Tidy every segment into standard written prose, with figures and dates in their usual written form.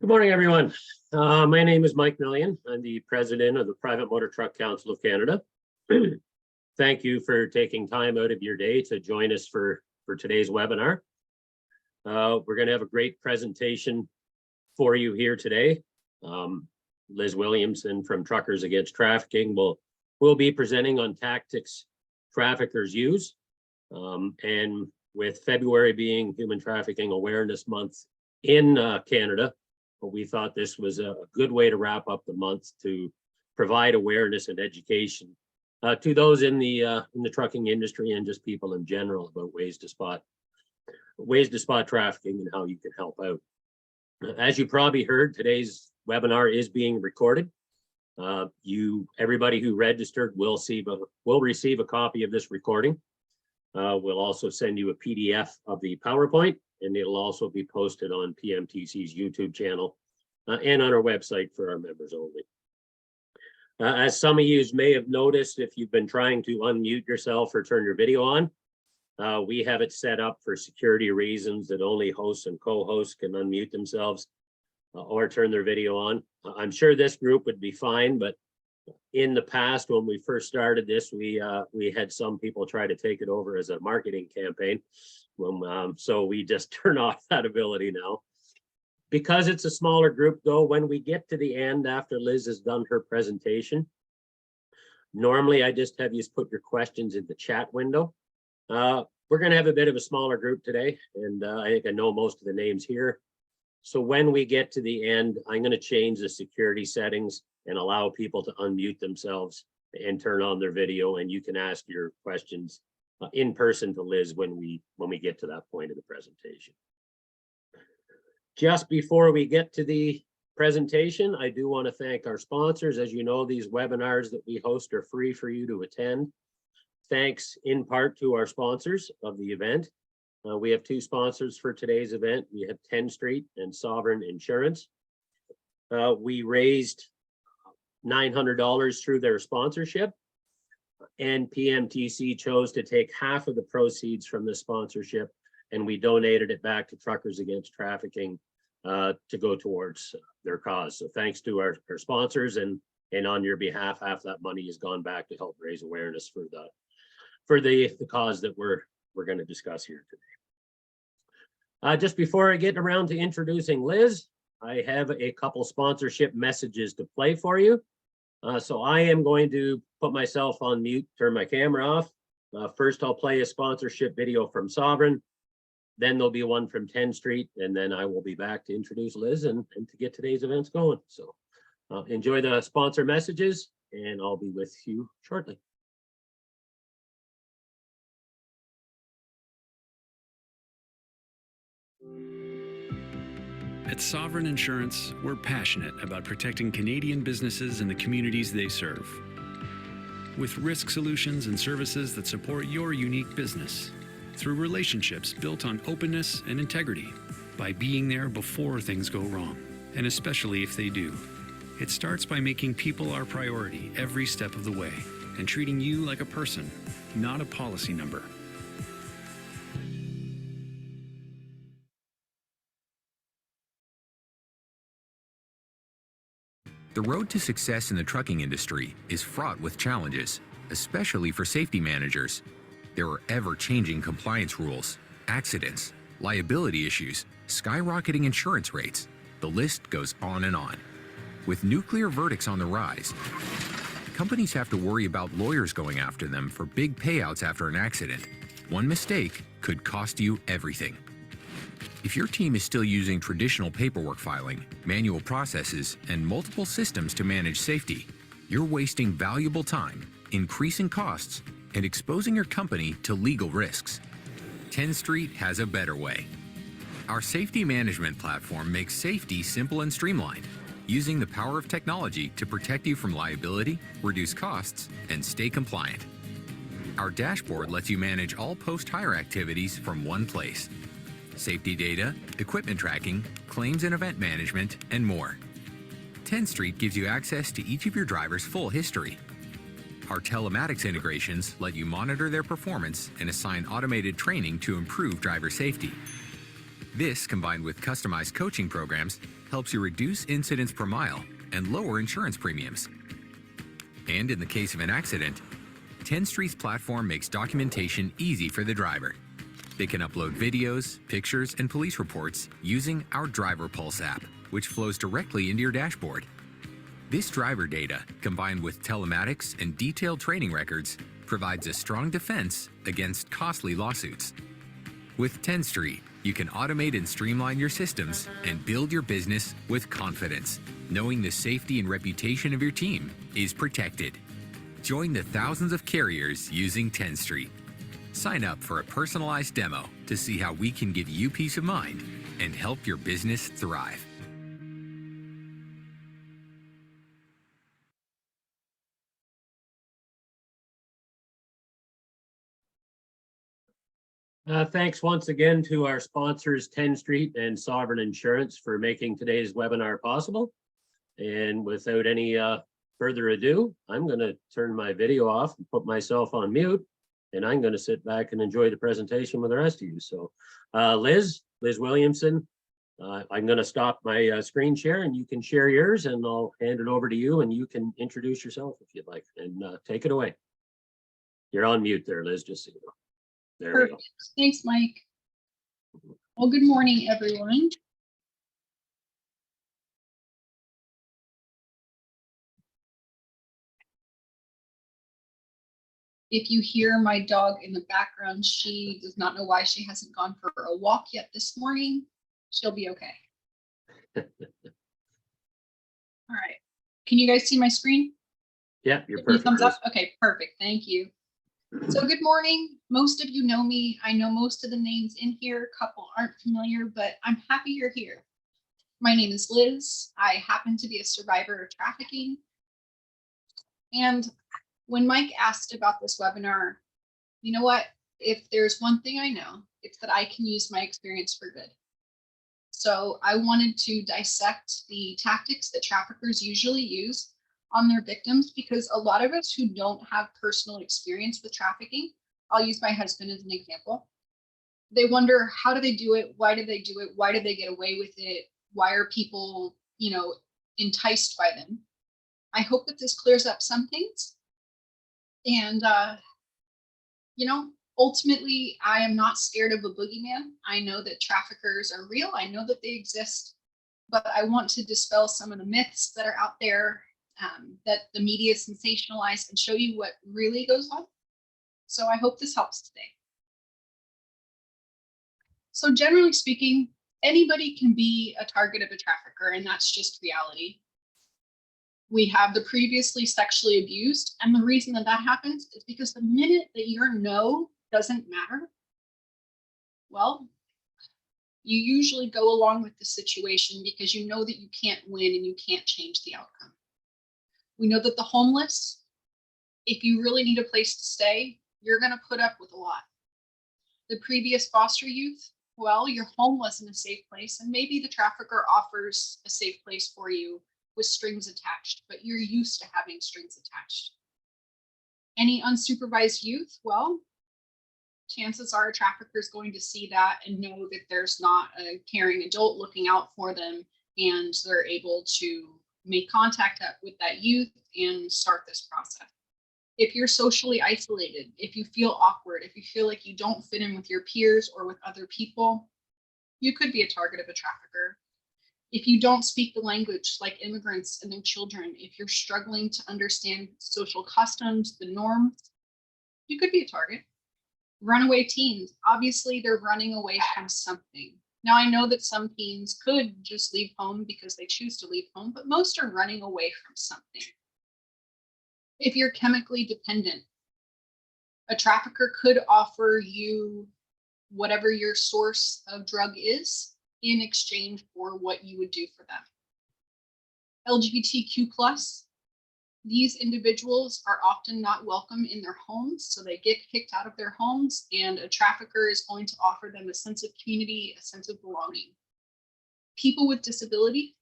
Good morning, everyone. My name is Mike Millian. I'm the president of the Private Motor Truck Council of Canada. Thank you for taking time out of your day to join us for today's webinar. We're going to have a great presentation for you here today. Liz Williamson from Truckers Against Trafficking will be presenting on tactics traffickers use. And with February being Human Trafficking Awareness Month in Canada, we thought this was a good way to wrap up the month to provide awareness and education to those in the trucking industry and just people in general about ways to spot trafficking and how you can help out. As you probably heard, today's webinar is being recorded. Everybody who registered will receive a copy of this recording. We'll also send you a PDF of the PowerPoint, and it'll also be posted on PMTC's YouTube channel and on our website for our members only. As some of you may have noticed, if you've been trying to unmute yourself or turn your video on, we have it set up for security reasons that only hosts and co-hosts can unmute themselves or turn their video on. I'm sure this group would be fine, but in the past, when we first started this, we had some people try to take it over as a marketing campaign. So we just turn off that ability now. Because it's a smaller group, though, when we get to the end after Liz has done her presentation, normally I just have you put your questions in the chat window. We're going to have a bit of a smaller group today, and I think I know most of the names here. So when we get to the end, I'm going to change the security settings and allow people to unmute themselves and turn on their video, and you can ask your questions in person to Liz when we get to that point of the presentation. Just before we get to the presentation, I do want to thank our sponsors. As you know, these webinars that we host are free for you to attend. Thanks in part to our sponsors of the event. We have two sponsors for today's event. We have 10th Street and Sovereign Insurance. We raised $900 through their sponsorship, and PMTC chose to take half of the proceeds from the sponsorship, and we donated it back to Truckers Against Trafficking to go towards their cause. So thanks to our sponsors, and on your behalf, half that money has gone back to help raise awareness for the cause that we're going to discuss here today. Just before I get around to introducing Liz, I have a couple sponsorship messages to play for you. So I am going to put myself on mute, turn my camera off. First, I'll play a sponsorship video from Sovereign. Then there'll be one from 10th Street, and then I will be back to introduce Liz and to get today's events going. So enjoy the sponsor messages, and I'll be with you shortly. At Sovereign Insurance, we're passionate about protecting Canadian businesses and the communities they serve. With risk solutions and services that support your unique business, through relationships built on openness and integrity, by being there before things go wrong, and especially if they do. It starts by making people our priority every step of the way, and treating you like a person, not a policy number. The road to success in the trucking industry is fraught with challenges, especially for safety managers. There are ever-changing compliance rules, accidents, liability issues, skyrocketing insurance rates. The list goes on and on. With nuclear verdicts on the rise, companies have to worry about lawyers going after them for big payouts after an accident. One mistake could cost you everything. If your team is still using traditional paperwork filing, manual processes, and multiple systems to manage safety, you're wasting valuable time, increasing costs, and exposing your company to legal risks. 10th Street has a better way. Our safety management platform makes safety simple and streamlined, using the power of technology to protect you from liability, reduce costs, and stay compliant. Our dashboard lets you manage all post-hire activities from one place. Safety data, equipment tracking, claims and event management, and more. 10th Street gives you access to each of your drivers' full history. Our telematics integrations let you monitor their performance and assign automated training to improve driver safety. This, combined with customized coaching programs, helps you reduce incidents per mile and lower insurance premiums. And in the case of an accident, 10 Street's platform makes documentation easy for the driver. They can upload videos, pictures, and police reports using our Driver Pulse app, which flows directly into your dashboard. This driver data, combined with telematics and detailed training records, provides a strong defense against costly lawsuits. With 10 Street, you can automate and streamline your systems and build your business with confidence, knowing the safety and reputation of your team is protected. Join the thousands of carriers using 10 Street. Sign up for a personalized demo to see how we can give you peace of mind and help your business thrive. Thanks once again to our sponsors, 10 Street and Sovereign Insurance, for making today's webinar possible. And without any further ado, I'm going to turn my video off and put myself on mute, and I'm going to sit back and enjoy the presentation with the rest of you. So Liz Williamson, I'm going to stop my screen share and you can share yours, and I'll hand it over to you and you can introduce yourself if you'd like, and take it away. You're on mute there, Liz, just so you know. There we go. Thanks, Mike. Well, good morning, everyone. If you hear my dog in the background, she does not know why she hasn't gone for a walk yet this morning. She'll be okay. All right. Can you guys see my screen? Yeah, you're Give me a perfect. thumbs Liz. up. Okay, perfect. Thank you. So good morning. Most of you know me. I know most of the names in here. A couple aren't familiar, but I'm happy you're here. My name is Liz. I happen to be a survivor of trafficking. And when Mike asked about this webinar, you know what? If there's one thing I know, it's that I can use my experience for good. So I wanted to dissect the tactics that traffickers usually use on their victims, because a lot of us who don't have personal experience with trafficking, I'll use my husband as an example. They wonder, how do they do it? Why do they do it? Why do they get away with it? Why are people, enticed by them? I hope that this clears up some things. And, ultimately, I am not scared of a boogeyman. I know that traffickers are real. I know that they exist, but I want to dispel some of the myths that are out there, that the media sensationalized, and show you what really goes on. So I hope this helps today. So generally speaking, anybody can be a target of a trafficker, and that's just reality. We have the previously sexually abused, and the reason that that happens is because the minute that your no doesn't matter, well, you usually go along with the situation because you know that you can't win and you can't change the outcome. We know that the homeless, if you really need a place to stay, you're going to put up with a lot. The previous foster youth, well, your home wasn't a safe place, and maybe the trafficker offers a safe place for you with strings attached, but you're used to having strings attached. Any unsupervised youth, well, chances are a trafficker is going to see that and know that there's not a caring adult looking out for them, and they're able to make contact with that youth and start this process. If you're socially isolated, if you feel awkward, if you feel like you don't fit in with your peers or with other people, you could be a target of a trafficker. If you don't speak the language, like immigrants and their children, if you're struggling to understand social customs, the norms, you could be a target. Runaway teens, obviously they're running away from something. Now, I know that some teens could just leave home because they choose to leave home, but most are running away from something. If you're chemically dependent, a trafficker could offer you whatever your source of drug is in exchange for what you would do for them. LGBTQ+, these individuals are often not welcome in their homes, so they get kicked out of their homes, and a trafficker is going to offer them a sense of community, a sense of belonging. People with disability,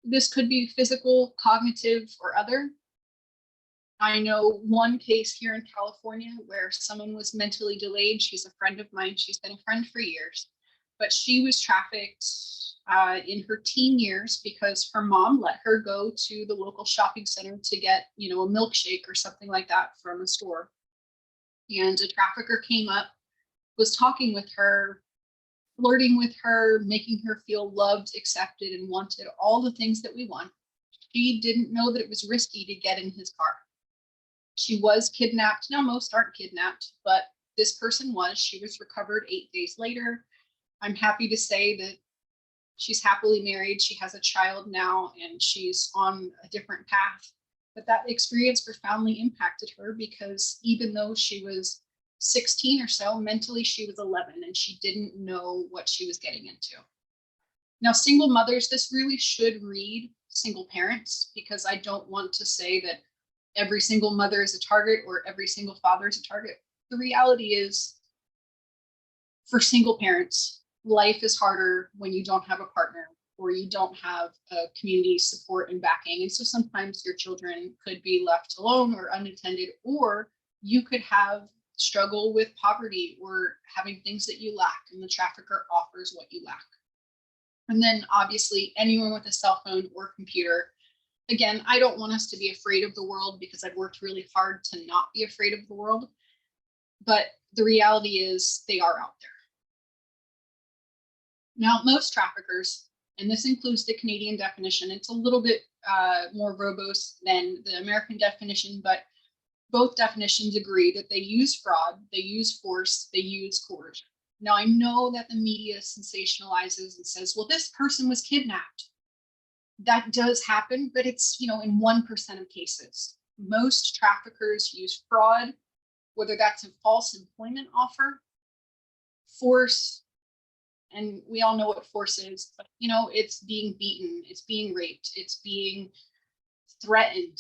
this could be physical, cognitive, or other. I know one case here in California where someone was mentally delayed. She's a friend of mine. She's been a friend for years. but she was trafficked in her teen years because her mom let her go to the local shopping center to get, a milkshake or something like that from a store. And a trafficker came up, was talking with her, flirting with her, making her feel loved, accepted, and wanted, all the things that we want. She didn't know that it was risky to get in his car. She was kidnapped. Now, most aren't kidnapped, but this person was. She was recovered 8 days later. I'm happy to say that she's happily married. She has a child now, and she's on a different path. But that experience profoundly impacted her because even though she was 16 or so, mentally she was 11, and she didn't know what she was getting into. Now, single mothers, this really should read single parents, because I don't want to say that every single mother is a target or every single father is a target. The reality is, for single parents, life is harder when you don't have a partner or you don't have a community support and backing. And so sometimes your children could be left alone or unattended, or you could have struggle with poverty or having things that you lack, and the trafficker offers what you lack. And then obviously anyone with a cell phone or computer. Again, I don't want us to be afraid of the world because I've worked really hard to not be afraid of the world. But the reality is they are out there. Now, most traffickers, and this includes the Canadian definition, it's a little bit more verbose than the American definition, but both definitions agree that they use fraud, they use force, they use coercion. Now, I know that the media sensationalizes and says, well, this person was kidnapped. That does happen, but it's, in 1% of cases. Most traffickers use fraud, whether that's a false employment offer, force, and we all know what force is, but it's being beaten, it's being raped, it's being threatened,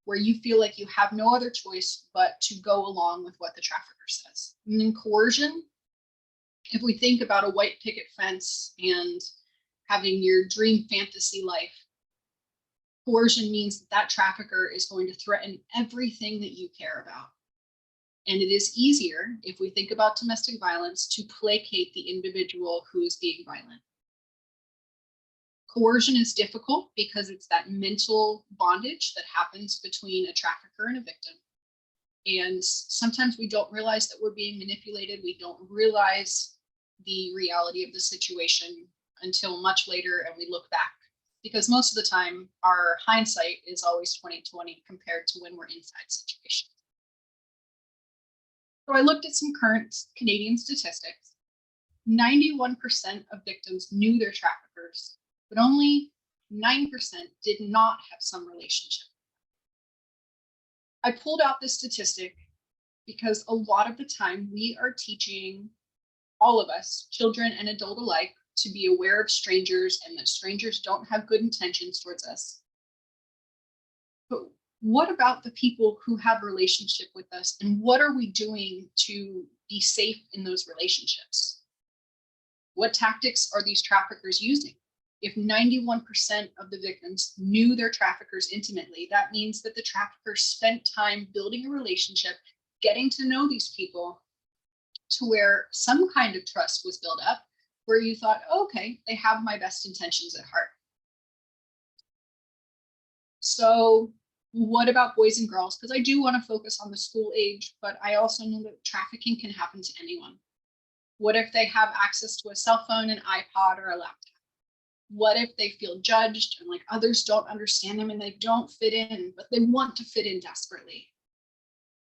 where you feel like you have no other choice but to go along with what the trafficker says. And then coercion, if we think about a white picket fence and having your dream fantasy life, coercion means that trafficker is going to threaten everything that you care about. And it is easier, if we think about domestic violence, to placate the individual who is being violent. Coercion is difficult because it's that mental bondage that happens between a trafficker and a victim. And sometimes we don't realize that we're being manipulated. We don't realize the reality of the situation until much later, and we look back. Because most of the time, our hindsight is always 20/20 compared to when we're inside situations. So I looked at some current Canadian statistics. 91% of victims knew their traffickers, but only 9% did not have some relationship. I pulled out this statistic because a lot of the time we are teaching all of us, children and adult alike, to be aware of strangers and that strangers don't have good intentions towards us. But what about the people who have a relationship with us, and what are we doing to be safe in those relationships? What tactics are these traffickers using? If 91% of the victims knew their traffickers intimately, that means that the traffickers spent time building a relationship, getting to know these people to where some kind of trust was built up, where you thought, okay, they have my best intentions at heart. So what about boys and girls? Because I do want to focus on the school age, but I also know that trafficking can happen to anyone. What if they have access to a cell phone, an iPod, or a laptop? What if they feel judged and like others don't understand them and they don't fit in, but they want to fit in desperately?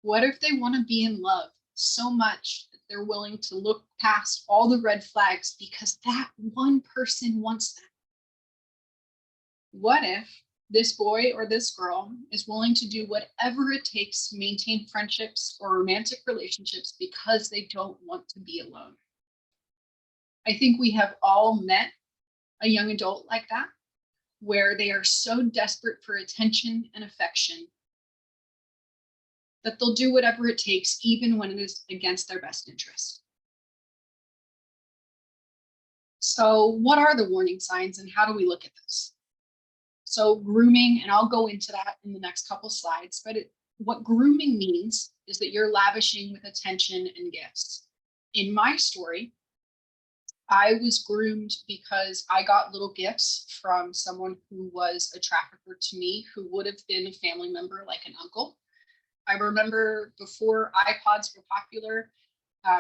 What if they want to be in love so much that they're willing to look past all the red flags because that one person wants them? What if this boy or this girl is willing to do whatever it takes to maintain friendships or romantic relationships because they don't want to be alone? I think we have all met a young adult like that, where they are so desperate for attention and affection that they'll do whatever it takes, even when it is against their best interest. So what are the warning signs and how do we look at this? So grooming, and I'll go into that in the next couple slides, but what grooming means is that you're lavishing with attention and gifts. In my story, I was groomed because I got little gifts from someone who was a trafficker to me, who would have been a family member, like an uncle. I remember before iPods were popular,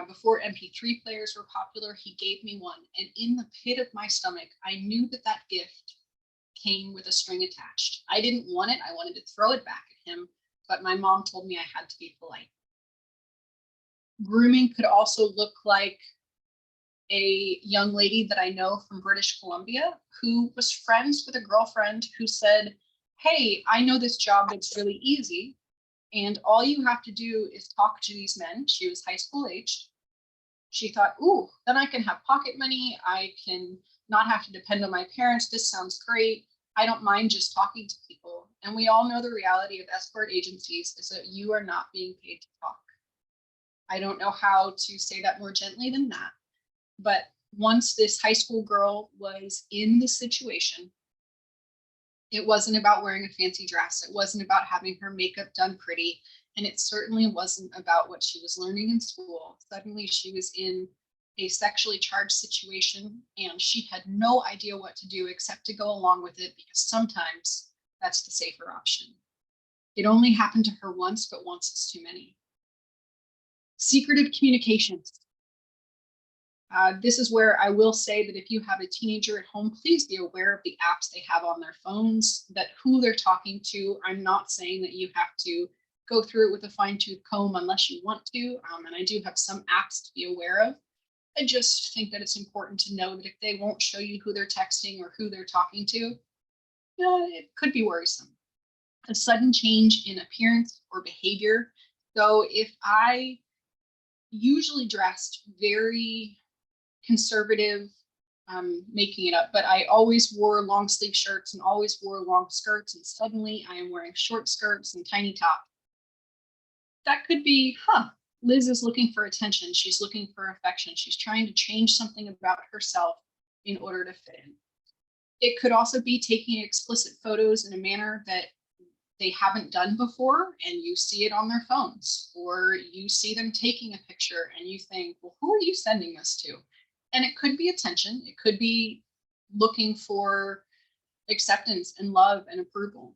before MP3 players were popular, he gave me one. And in the pit of my stomach, I knew that that gift came with a string attached. I didn't want it. I wanted to throw it back at him, but my mom told me I had to be polite. Grooming could also look like a young lady that I know from British Columbia who was friends with a girlfriend who said, "Hey, I know this job that's really easy, and all you have to do is talk to these men." She was high school aged. She thought, "Ooh, then I can have pocket money. I can not have to depend on my parents. This sounds great. I don't mind just talking to people." And we all know the reality of escort agencies is that you are not being paid to talk. I don't know how to say that more gently than that. But once this high school girl was in the situation, it wasn't about wearing a fancy dress. It wasn't about having her makeup done pretty. And it certainly wasn't about what she was learning in school. Suddenly she was in a sexually charged situation and she had no idea what to do except to go along with it, because sometimes that's the safer option. It only happened to her once, but once is too many. Secretive communications. This is where I will say that if you have a teenager at home, please be aware of the apps they have on their phones, that who they're talking to. I'm not saying that you have to go through it with a fine-tooth comb unless you want to. And I do have some apps to be aware of. I just think that it's important to know that if they won't show you who they're texting or who they're talking to, it could be worrisome. A sudden change in appearance or behavior. So if I usually dressed very conservative, making it up, but I always wore long sleeve shirts and always wore long skirts, and suddenly I am wearing short skirts and tiny top. That could be, Liz is looking for attention. She's looking for affection. She's trying to change something about herself in order to fit in. It could also be taking explicit photos in a manner that they haven't done before, and you see it on their phones, or you see them taking a picture and you think, well, who are you sending this to? And it could be attention. It could be looking for acceptance and love and approval.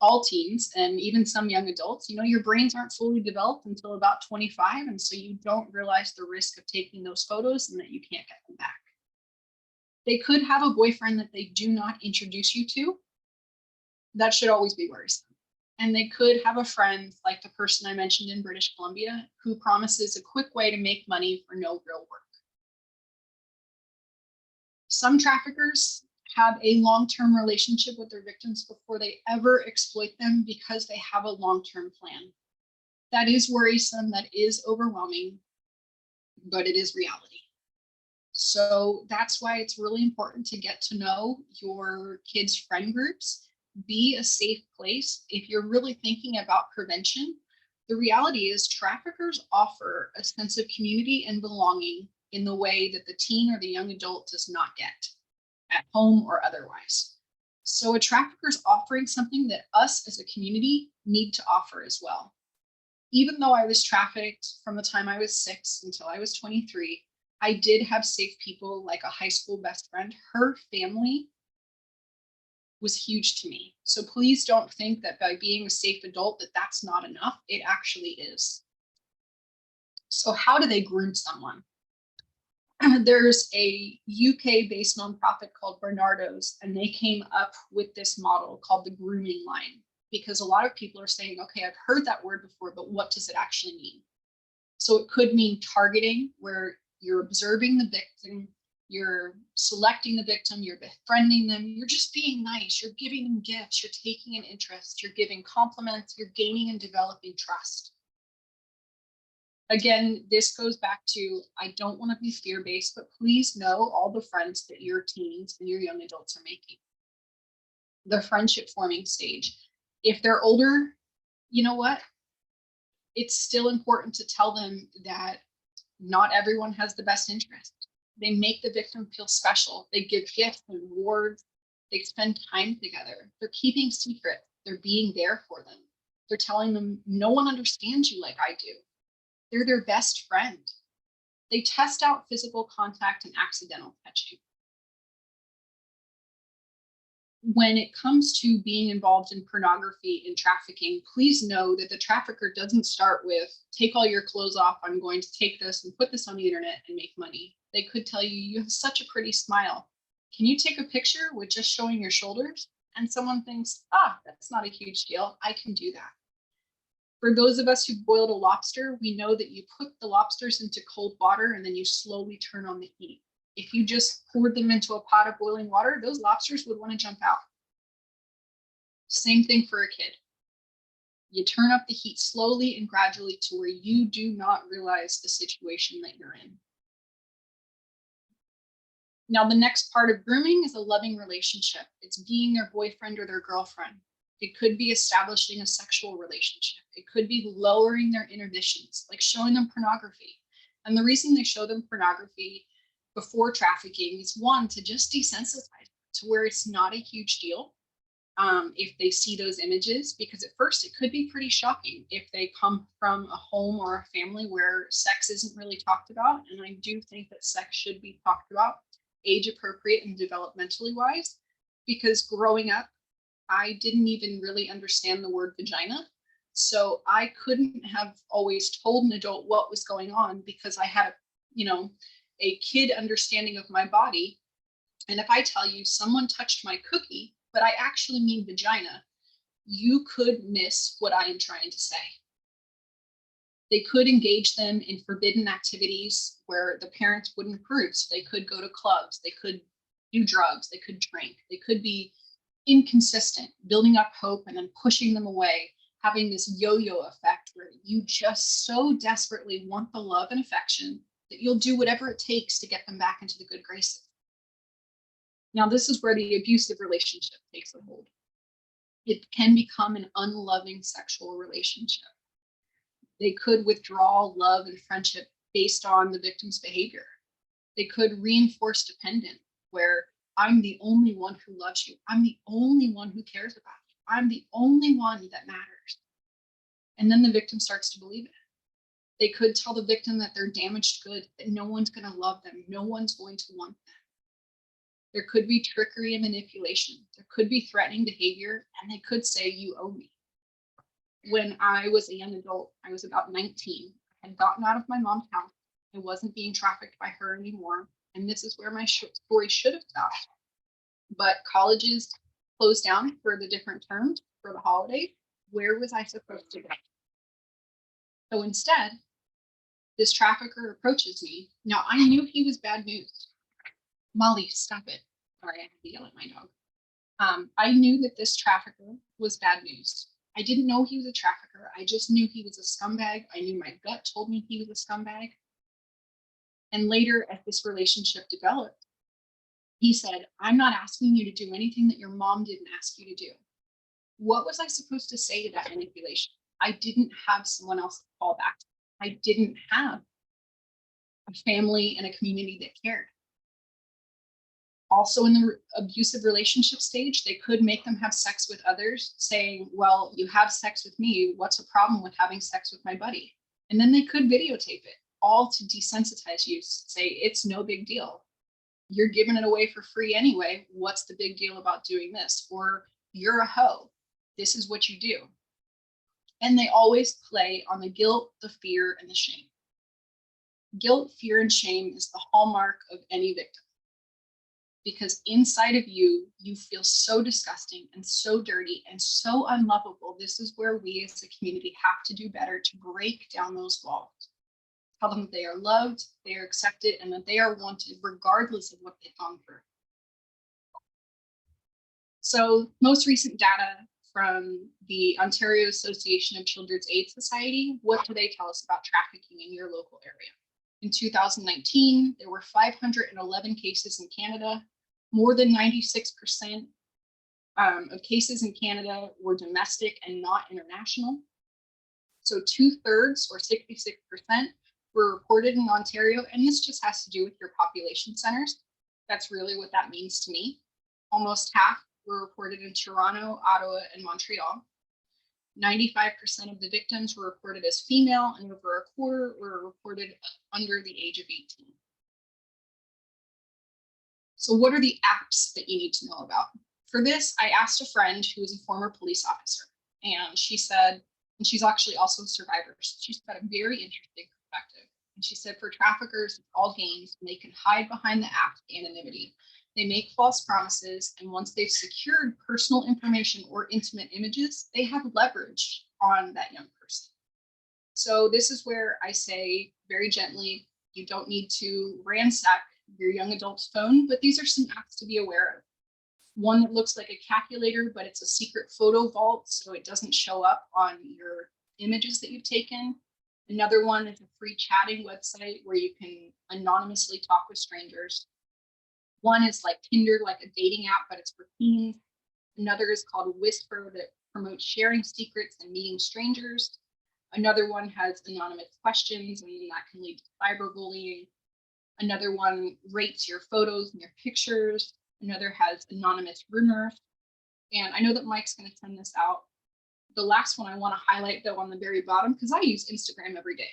All teens and even some young adults, your brains aren't fully developed until about 25. And so you don't realize the risk of taking those photos and that you can't get them back. They could have a boyfriend that they do not introduce you to. That should always be worrisome. And they could have a friend like the person I mentioned in British Columbia who promises a quick way to make money for no real work. Some traffickers have a long-term relationship with their victims before they ever exploit them because they have a long-term plan. That is worrisome, that is overwhelming, but it is reality. So that's why it's really important to get to know your kids' friend groups. Be a safe place. If you're really thinking about prevention, the reality is traffickers offer a sense of community and belonging in the way that the teen or the young adult does not get at home or otherwise. So a trafficker is offering something that us as a community need to offer as well. Even though I was trafficked from the time I was 6 until I was 23, I did have safe people like a high school best friend. Her family was huge to me. So please don't think that by being a safe adult that that's not enough. It actually is. So how do they groom someone? There's a UK-based nonprofit called Bernardo's, and they came up with this model called the grooming line, because a lot of people are saying, okay, I've heard that word before, but what does it actually mean? So it could mean targeting, where you're observing the victim, you're selecting the victim, you're befriending them, you're just being nice, you're giving them gifts, you're taking an interest, you're giving compliments, you're gaining and developing trust. Again, this goes back to, I don't want to be fear-based, but please know all the friends that your teens and your young adults are making. The friendship forming stage. If they're older, you know what? It's still important to tell them that not everyone has the best interest. They make the victim feel special. They give gifts and rewards. They spend time together. They're keeping secrets. They're being there for them. They're telling them, no one understands you like I do. They're their best friend. They test out physical contact and accidental touching. When it comes to being involved in pornography and trafficking, please know that the trafficker doesn't start with, take all your clothes off, I'm going to take this and put this on the internet and make money. They could tell you, you have such a pretty smile. Can you take a picture with just showing your shoulders? And someone thinks, that's not a huge deal. I can do that. For those of us who boiled a lobster, we know that you put the lobsters into cold water and then you slowly turn on the heat. If you just poured them into a pot of boiling water, those lobsters would want to jump out. Same thing for a kid. You turn up the heat slowly and gradually to where you do not realize the situation that you're in. Now, the next part of grooming is a loving relationship. It's being their boyfriend or their girlfriend. It could be establishing a sexual relationship. It could be lowering their inhibitions, like showing them pornography. And the reason they show them pornography before trafficking is, one, to just desensitize to where it's not a huge deal if they see those images, because at first it could be pretty shocking if they come from a home or a family where sex isn't really talked about. And I do think that sex should be talked about age appropriate and developmentally wise, because growing up, I didn't even really understand the word vagina. So I couldn't have always told an adult what was going on because I had a kid understanding of my body. And if I tell you someone touched my cookie, but I actually mean vagina, you could miss what I am trying to say. They could engage them in forbidden activities where the parents wouldn't approve. So they could go to clubs, they could do drugs, they could drink, they could be inconsistent, building up hope and then pushing them away, having this yo-yo effect where you just so desperately want the love and affection that you'll do whatever it takes to get them back into the good graces. Now, this is where the abusive relationship takes a hold. It can become an unloving sexual relationship. They could withdraw love and friendship based on the victim's behavior. They could reinforce dependent, where I'm the only one who loves you. I'm the only one who cares about you. I'm the only one that matters. And then the victim starts to believe it. They could tell the victim that they're damaged good, that no one's going to love them. No one's going to want them. There could be trickery and manipulation. There could be threatening behavior, and they could say, you owe me. When I was a young adult, I was about 19. I had gotten out of my mom's house. I wasn't being trafficked by her anymore. And this is where my story should have stopped. But colleges closed down for the different terms for the holiday. Where was I supposed to go? So instead, this trafficker approaches me. Now, I knew he was bad news. Molly, stop it. Sorry, I had to yell at my dog. I knew that this trafficker was bad news. I didn't know he was a trafficker. I just knew he was a scumbag. I knew my gut told me he was a scumbag. And later, as this relationship developed, he said, I'm not asking you to do anything that your mom didn't ask you to do. What was I supposed to say to that manipulation? I didn't have someone else to fall back to. I didn't have a family and a community that cared. Also, in the abusive relationship stage, they could make them have sex with others, saying, well, you have sex with me. What's a problem with having sex with my buddy? And then they could videotape it, all to desensitize you, say, it's no big deal. You're giving it away for free anyway. What's the big deal about doing this? Or you're a hoe. This is what you do. And they always play on the guilt, the fear, and the shame. Guilt, fear, and shame is the hallmark of any victim. Because inside of you, you feel so disgusting and so dirty and so unlovable. This is where we as a community have to do better to break down those walls. Tell them that they are loved, they are accepted, and that they are wanted regardless of what they've gone through. So most recent data from the Ontario Association of Children's Aid Society, what do they tell us about trafficking in your local area? In 2019, there were 511 cases in Canada. More than 96% of cases in Canada were domestic and not international. So 2/3 or 66% were reported in Ontario. And this just has to do with your population centers. That's really what that means to me. Almost half were reported in Toronto, Ottawa, and Montreal. 95% of the victims were reported as female, and over a quarter were reported under the age of 18. So what are the apps that you need to know about? For this, I asked a friend who is a former police officer, and she said, and she's actually also a survivor, so she's got a very interesting perspective. And she said, for traffickers, it's all games, and they can hide behind the app's anonymity. They make false promises, and once they've secured personal information or intimate images, they have leverage on that young person. So this is where I say very gently, you don't need to ransack your young adult's phone, but these are some apps to be aware of. One that looks like a calculator, but it's a secret photo vault, so it doesn't show up on your images that you've taken. Another one is a free chatting website where you can anonymously talk with strangers. One is like Tinder, like a dating app, but it's for teens. Another is called Whisper that promotes sharing secrets and meeting strangers. Another one has anonymous questions, and that can lead to cyberbullying. Another one rates your photos and your pictures. Another has anonymous rumors. And I know that Mike's going to send this out. The last one I want to highlight, though, on the very bottom, because I use Instagram every day.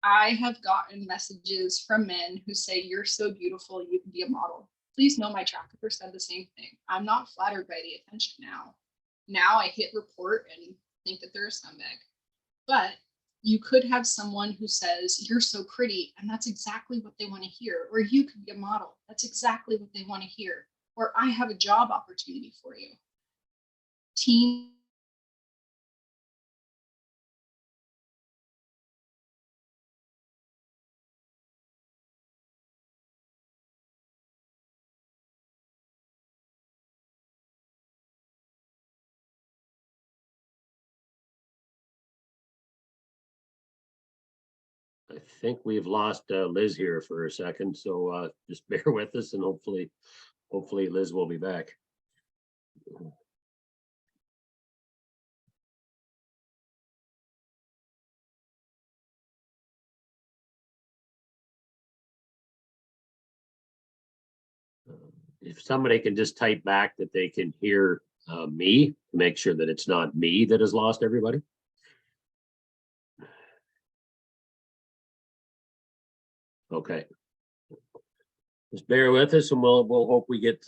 I have gotten messages from men who say, you're so beautiful, you can be a model. Please know my trafficker said the same thing. I'm not flattered by the attention now. Now I hit report and think that they're a scumbag. But you could have someone who says, you're so pretty, and that's exactly what they want to hear. Or you could be a model. That's exactly what they want to hear. Or I have a job opportunity for you. Team. I think we've lost Liz here for a second, so just bear with us, and hopefully Liz will be back. If somebody can just type back that they can hear me, make sure that it's not me that has lost everybody. Okay. Just bear with us, and we'll hope we get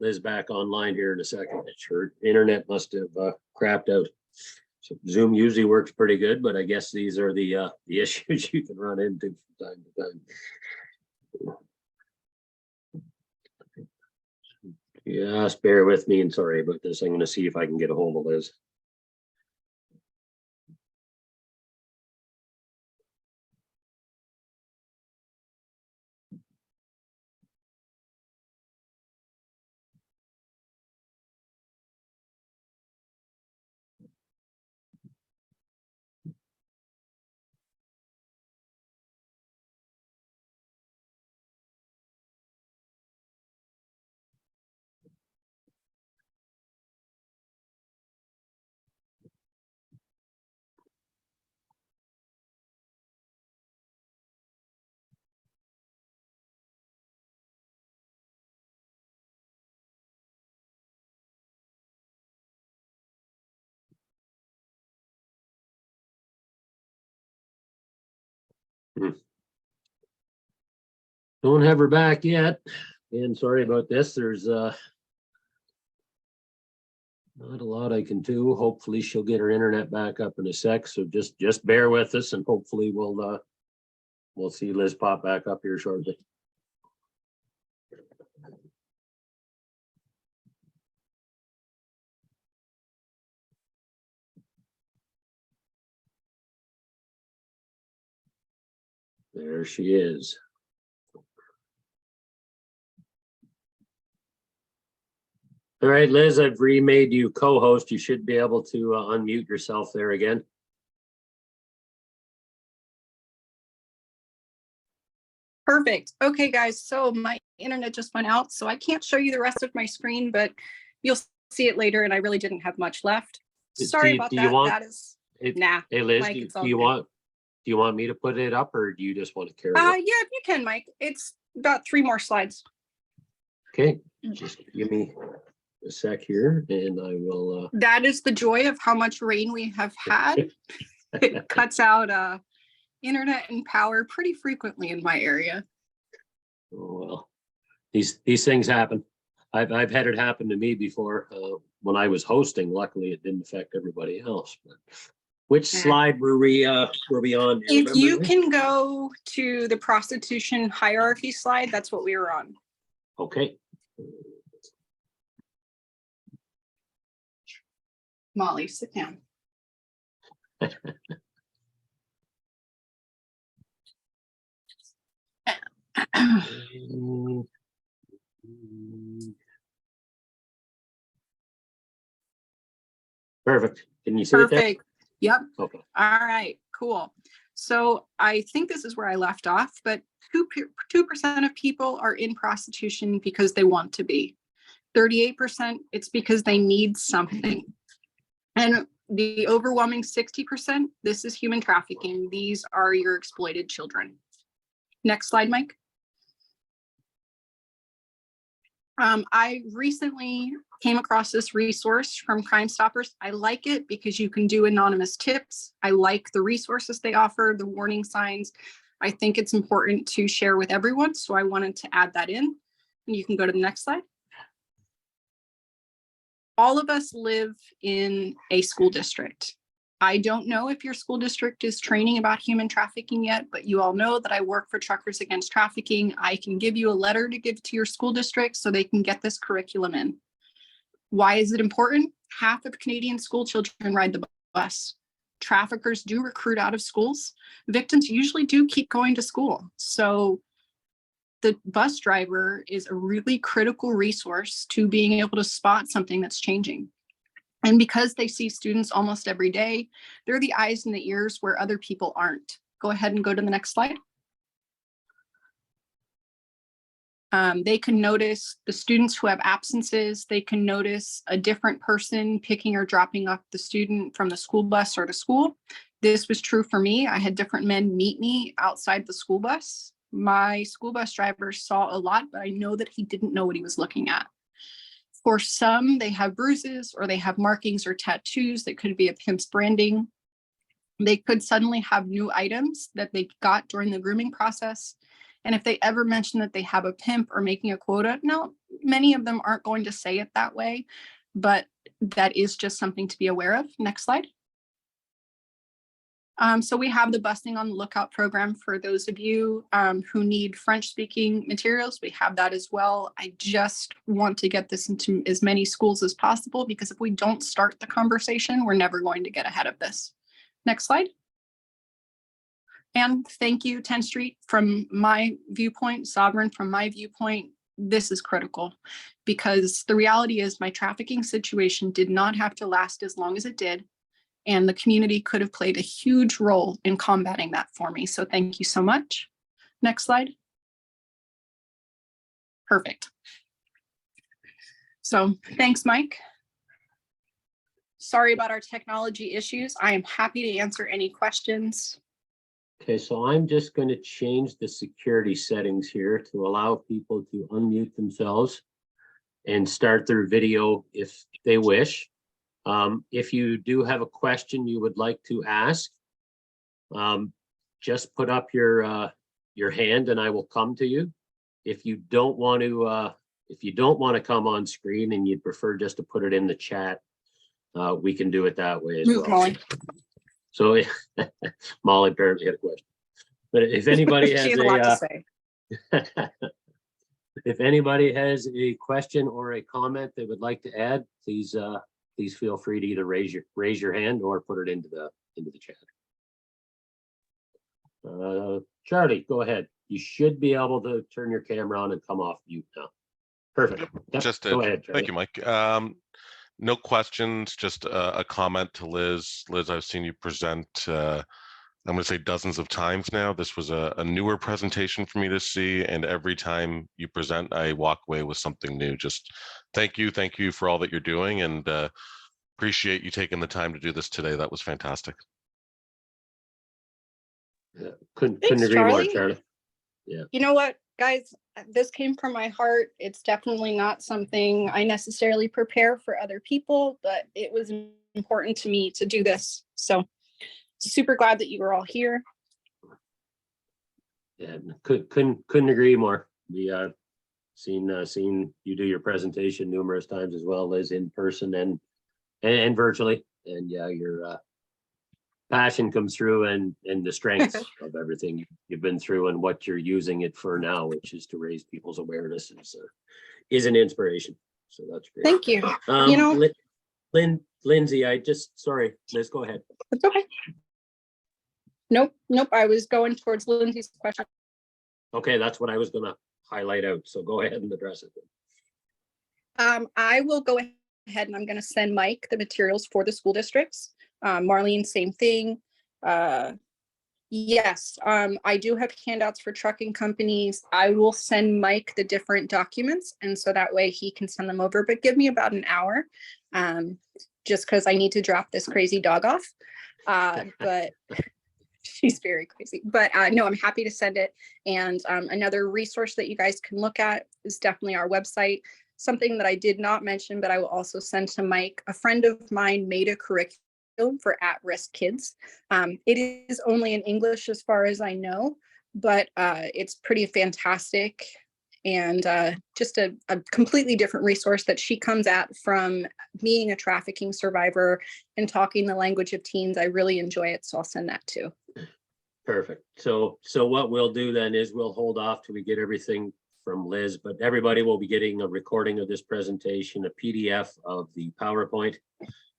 Liz back online here in a second. Her internet must have crapped out. So Zoom usually works pretty good, but I guess these are the issues you can run into from time to time. Just bear with me, and sorry about this. I'm going to see if I can get a hold of Liz. Don't have her back yet. And sorry about this. There's not a lot I can do. Hopefully she'll get her internet back up in a sec. So just bear with us, and hopefully we'll see Liz pop back up here shortly. There she is. All right, Liz, I've remade you co-host. You should be able to unmute yourself there again. Perfect. Okay, guys, so my internet just went out, so I can't show you the rest of my screen, but you'll see it later, and I really didn't have much left. Sorry about that. That is, nah. Hey, Liz, Mike, do you want me to put it up, or do you just want to carry it? Yeah, if you can, Mike. It's got 3 more slides. Okay, just give me a sec here, and I will. That is the joy of how much rain we have had. It cuts out internet and power pretty frequently in my area. Oh, well, these things happen. I've had it happen to me before when I was hosting. Luckily, it didn't affect everybody else. But which slide were we on? If you can go to the prostitution hierarchy slide, that's what we were on. Okay. Molly, sit down. Perfect. Can you see it there? Perfect. Yep. Okay. All right, cool. So I think this is where I left off, but 2% of people are in prostitution because they want to be. 38%, it's because they need something. And the overwhelming 60%, this is human trafficking. These are your exploited children. Next slide, Mike. I recently came across this resource from Crime Stoppers. I like it because you can do anonymous tips. I like the resources they offer, the warning signs. I think it's important to share with everyone, so I wanted to add that in. And you can go to the next slide. All of us live in a school district. I don't know if your school district is training about human trafficking yet, but you all know that I work for Truckers Against Trafficking. I can give you a letter to give to your school district so they can get this curriculum in. Why is it important? Half of Canadian school children ride the bus. Traffickers do recruit out of schools. Victims usually do keep going to school. So the bus driver is a really critical resource to being able to spot something that's changing. And because they see students almost every day, they're the eyes and the ears where other people aren't. Go ahead and go to the next slide. They can notice the students who have absences. They can notice a different person picking or dropping off the student from the school bus or to school. This was true for me. I had different men meet me outside the school bus. My school bus driver saw a lot, but I know that he didn't know what he was looking at. For some, they have bruises or they have markings or tattoos that could be a pimp's branding. They could suddenly have new items that they got during the grooming process. And if they ever mention that they have a pimp or making a quota, no, many of them aren't going to say it that way, but that is just something to be aware of. Next slide. So we have the Busting on the Lookout program for those of you who need French-speaking materials. We have that as well. I just want to get this into as many schools as possible because if we don't start the conversation, we're never going to get ahead of this. Next slide. And thank you, 10th Street. From my viewpoint, Sovereign, from my viewpoint, this is critical because the reality is my trafficking situation did not have to last as long as it did. And the community could have played a huge role in combating that for me. So thank you so much. Next slide. Perfect. So thanks, Mike. Sorry about our technology issues. I am happy to answer any questions. Okay, so I'm just going to change the security settings here to allow people to unmute themselves and start their video if they wish. If you do have a question you would like to ask, just put up your hand and I will come to you. If you don't want to come on screen and you'd prefer just to put it in the chat, we can do it that way as well. Molly. So Molly apparently had a question, but if anybody has she has a lot to say. If anybody has a question or a comment they would like to add, please feel free to either raise your hand or put it into the chat. Charlie, go ahead. You should be able to turn your camera on and come off mute now. Perfect. Yep. Just go ahead, Charlie. Thank you, Mike. No questions, just a comment to Liz. Liz, I've seen you present, I'm going to say dozens of times now. This was a newer presentation for me to see, and every time you present, I walk away with something new. Just thank you for all that you're doing, and appreciate you taking the time to do this today. That was fantastic. Yeah, couldn't Thanks, agree more, Charlie. Charlie. Yeah. You know what, guys? this came from my heart. It's definitely not something I necessarily prepare for other people, but it was important to me to do this. So super glad that you were all here. Yeah, couldn't agree more. We seen you do your presentation numerous times as well, Liz, in person and virtually. And yeah, your passion comes through, and the strengths of everything you've been through and what you're using it for now, which is to raise people's awareness, is an inspiration. So that's great. Thank you. You know, Lindsay, sorry, Liz, go ahead. It's okay. Nope. I was going towards Lindsay's question. Okay, that's what I was gonna highlight out. So go ahead and address it. I will go ahead and I'm going to send Mike the materials for the school districts. Marlene, same thing. Yes, I do have handouts for trucking companies. I will send Mike the different documents, and so that way he can send them over, but give me about an hour, just because I need to drop this crazy dog off. But she's very crazy, but no, I'm happy to send it. And another resource that you guys can look at is definitely our website. Something that I did not mention, but I will also send to Mike. A friend of mine made a curriculum for at-risk kids. It is only in English as far as I know, but it's pretty fantastic. And just a completely different resource that she comes at from being a trafficking survivor and talking the language of teens. I really enjoy it, so I'll send that too. Perfect. So what we'll do then is we'll hold off till we get everything from Liz, but everybody will be getting a recording of this presentation, a PDF of the PowerPoint,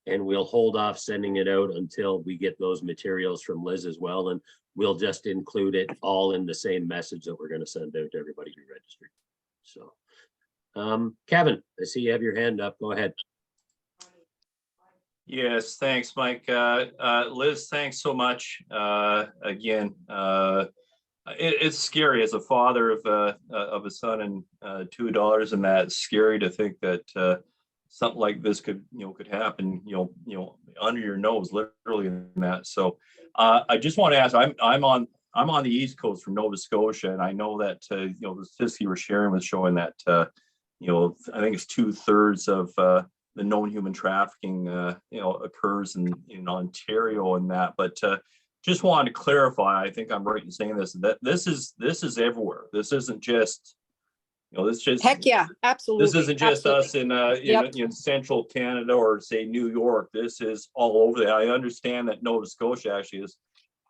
and we'll hold off sending it out until we get those materials from Liz as well. And we'll just include it all in the same message that we're going to send out to everybody who registered. So, Kevin, I see you have your hand up. Go ahead. Yes, thanks, Mike. Liz, thanks so much. Again, it's scary as a father of a son and $2, and that's scary to think that something like this could happen, under your nose, literally in that. So I just want to ask, I'm on the East Coast from Nova Scotia, and I know that the statistic you were sharing was showing that I think it's 2/3 of the known human trafficking occurs in Ontario and that, but just wanted to clarify, I think I'm right in saying this, that this is everywhere. This isn't just this just Heck yeah, absolutely. This isn't just us in central Canada or say New York. This is all over there. I understand that Nova Scotia actually is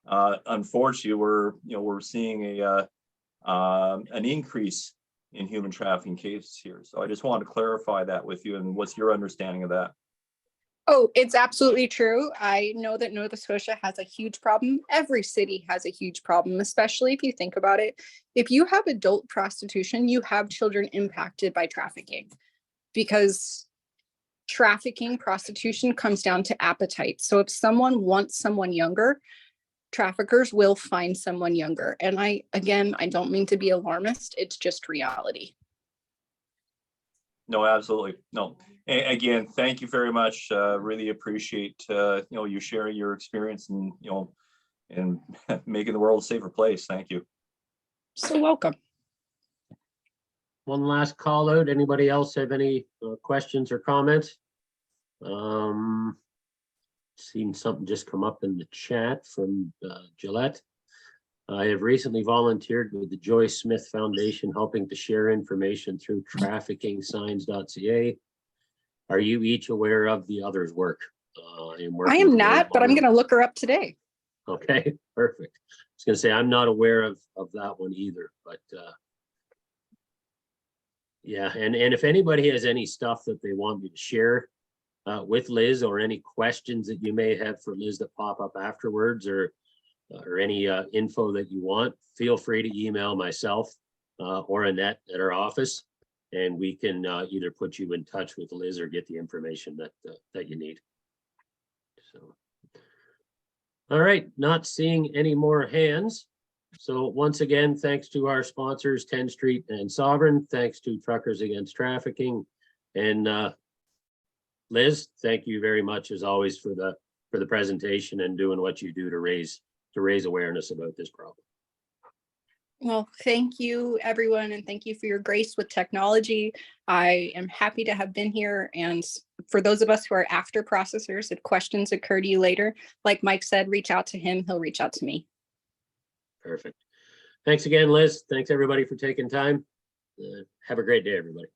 unfortunately we're seeing an increase in human trafficking cases here. So I just wanted to clarify that with you, and what's your understanding of that? Oh, it's absolutely true. I know that Nova Scotia has a huge problem. Every city has a huge problem, especially if you think about it. If you have adult prostitution, you have children impacted by trafficking, because trafficking, prostitution comes down to appetite. So if someone wants someone younger, traffickers will find someone younger. And I don't mean to be alarmist. It's just reality. No, absolutely. No. Again, thank you very much. Really appreciate you sharing your experience and and making the world a safer place. Thank you. So welcome. One last call out. Anybody else have any questions or comments? Seen something just come up in the chat from Gillette. I have recently volunteered with the Joyce Smith Foundation, helping to share information through traffickingsigns.ca. Are you each aware of the other's work? I am not, but I'm going to look her up today. Okay, perfect. I was going to say, I'm not aware of that one either, but yeah. And if anybody has any stuff that they want me to share with Liz, or any questions that you may have for Liz that pop up afterwards, or any info that you want, feel free to email myself or Annette at our office, and we can either put you in touch with Liz or get the information that you need. So, all right, not seeing any more hands. So once again, thanks to our sponsors, 10th Street and Sovereign. Thanks to Truckers Against Trafficking, and Liz, thank you very much as always for the presentation and doing what you do to raise awareness about this problem. Well, thank you, everyone, and thank you for your grace with technology. I am happy to have been here. And for those of us who are after processors, if questions occur to you later, like Mike said, reach out to him. He'll reach out to me. Perfect. Thanks again, Liz. Thanks everybody for taking time. Have a great day, everybody.